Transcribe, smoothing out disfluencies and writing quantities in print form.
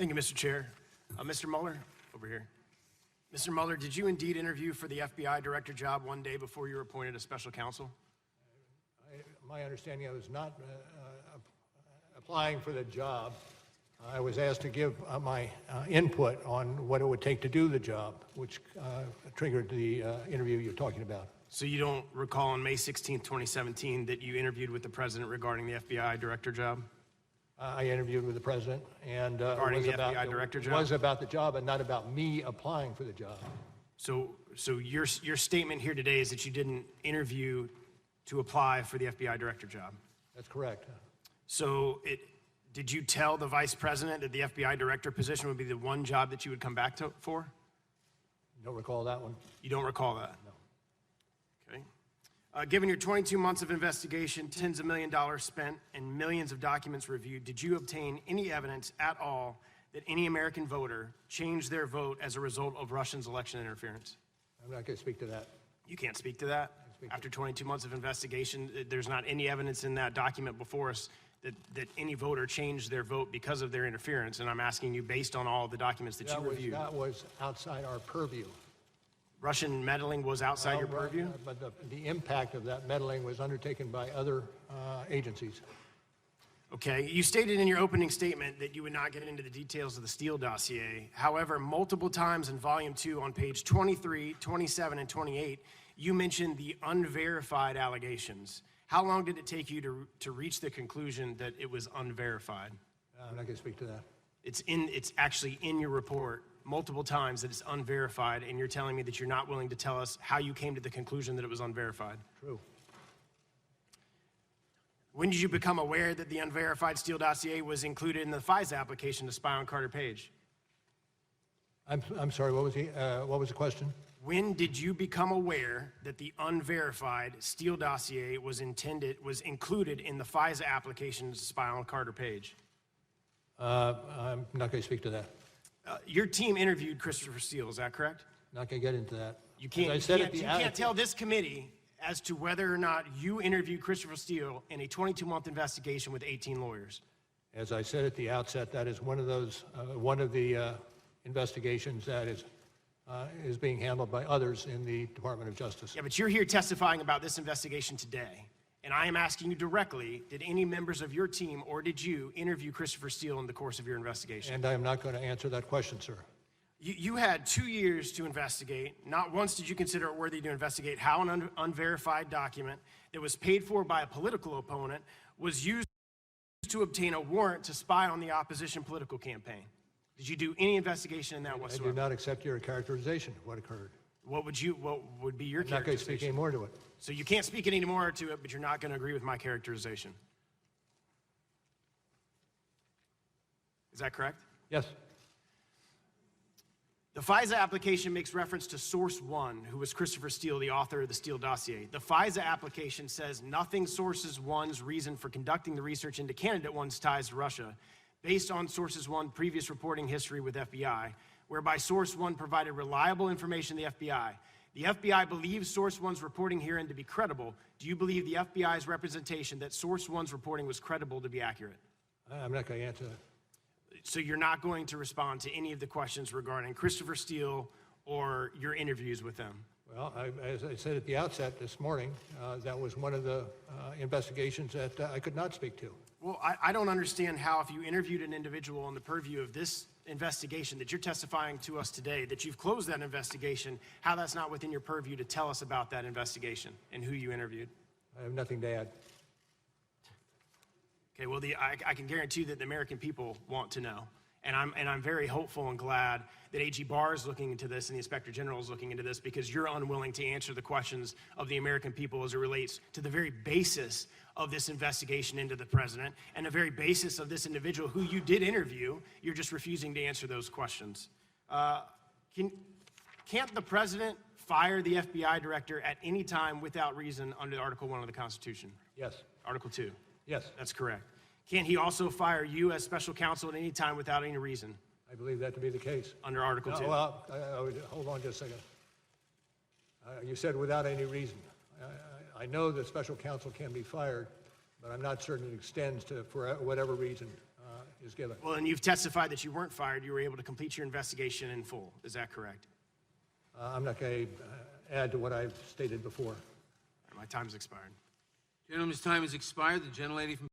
Thank you, Mr. Chair. Mr. Mueller, over here. Mr. Mueller, did you indeed interview for the FBI director job one day before you were appointed as special counsel? My understanding, I was not applying for the job. I was asked to give my input on what it would take to do the job, which triggered the interview you're talking about. So you don't recall on May 16, 2017, that you interviewed with the president regarding the FBI director job? I interviewed with the president, and regarding the FBI director job? It was about the job and not about me applying for the job. So your statement here today is that you didn't interview to apply for the FBI director job? That's correct. So did you tell the vice president that the FBI director position would be the one job that you would come back for? Don't recall that one. You don't recall that? No. Okay. Given your 22 months of investigation, tens of millions of dollars spent, and millions of documents reviewed, did you obtain any evidence at all that any American voter changed their vote as a result of Russians' election interference? I'm not going to speak to that. You can't speak to that? After 22 months of investigation, there's not any evidence in that document before us that any voter changed their vote because of their interference, and I'm asking you based on all the documents that you reviewed. That was outside our purview. Russian meddling was outside your purview? But the impact of that meddling was undertaken by other agencies. Okay, you stated in your opening statement that you would not get into the details of the Steele dossier. However, multiple times in Volume 2 on page 23, 27, and 28, you mentioned the unverified allegations. How long did it take you to reach the conclusion that it was unverified? I'm not going to speak to that. It's actually in your report multiple times that it's unverified, and you're telling me that you're not willing to tell us how you came to the conclusion that it was unverified. True. When did you become aware that the unverified Steele dossier was included in the FISA application to spy on Carter Page? I'm sorry, what was the question? When did you become aware that the unverified Steele dossier was included in the FISA application to spy on Carter Page? I'm not going to speak to that. Your team interviewed Christopher Steele, is that correct? Not going to get into that. You can't tell this committee as to whether or not you interviewed Christopher Steele in a 22-month investigation with 18 lawyers. As I said at the outset, that is one of the investigations that is being handled by others in the Department of Justice. Yeah, but you're here testifying about this investigation today, and I am asking you directly, did any members of your team or did you interview Christopher Steele in the course of your investigation? And I am not going to answer that question, sir. You had 2 years to investigate. Not once did you consider it worthy to investigate how an unverified document that was paid for by a political opponent was used to obtain a warrant to spy on the opposition political campaign. Did you do any investigation in that whatsoever? I do not accept your characterization of what occurred. What would be your characterization? I'm not going to speak any more to it. So you can't speak any more to it, but you're not going to agree with my characterization. Is that correct? Yes. The FISA application makes reference to Source One, who was Christopher Steele, the author of the Steele dossier. The FISA application says nothing Sources One's reason for conducting the research into Candidate One's ties to Russia, based on Sources One previous reporting history with FBI, whereby Source One provided reliable information to the FBI. The FBI believes Source One's reporting herein to be credible. Do you believe the FBI's representation that Source One's reporting was credible to be accurate? I'm not going to answer that. So you're not going to respond to any of the questions regarding Christopher Steele or your interviews with them? Well, as I said at the outset this morning, that was one of the investigations that I could not speak to. Well, I don't understand how, if you interviewed an individual on the purview of this investigation that you're testifying to us today, that you've closed that investigation, how that's not within your purview to tell us about that investigation and who you interviewed. I have nothing to add. Okay, well, I can guarantee that the American people want to know. And I'm very hopeful and glad that AG Barr is looking into this and the Inspector General is looking into this, because you're unwilling to answer the questions of the American people as it relates to the very basis of this investigation into the president and the very basis of this individual who you did interview. You're just refusing to answer those questions. Can't the president fire the FBI director at any time without reason under Article 1 of the Constitution? Yes. Article 2? Yes. That's correct. Can't he also fire you as special counsel at any time without any reason? I believe that to be the case. Under Article 2? Well, hold on just a second. You said without any reason. I know that special counsel can be fired, but I'm not certain it extends to for whatever reason. is given. Well, and you've testified that you weren't fired. You were able to complete your investigation in full. Is that correct? I'm not going to add to what I've stated before. My time's expired. Gentleman's time has expired. The gentlelady from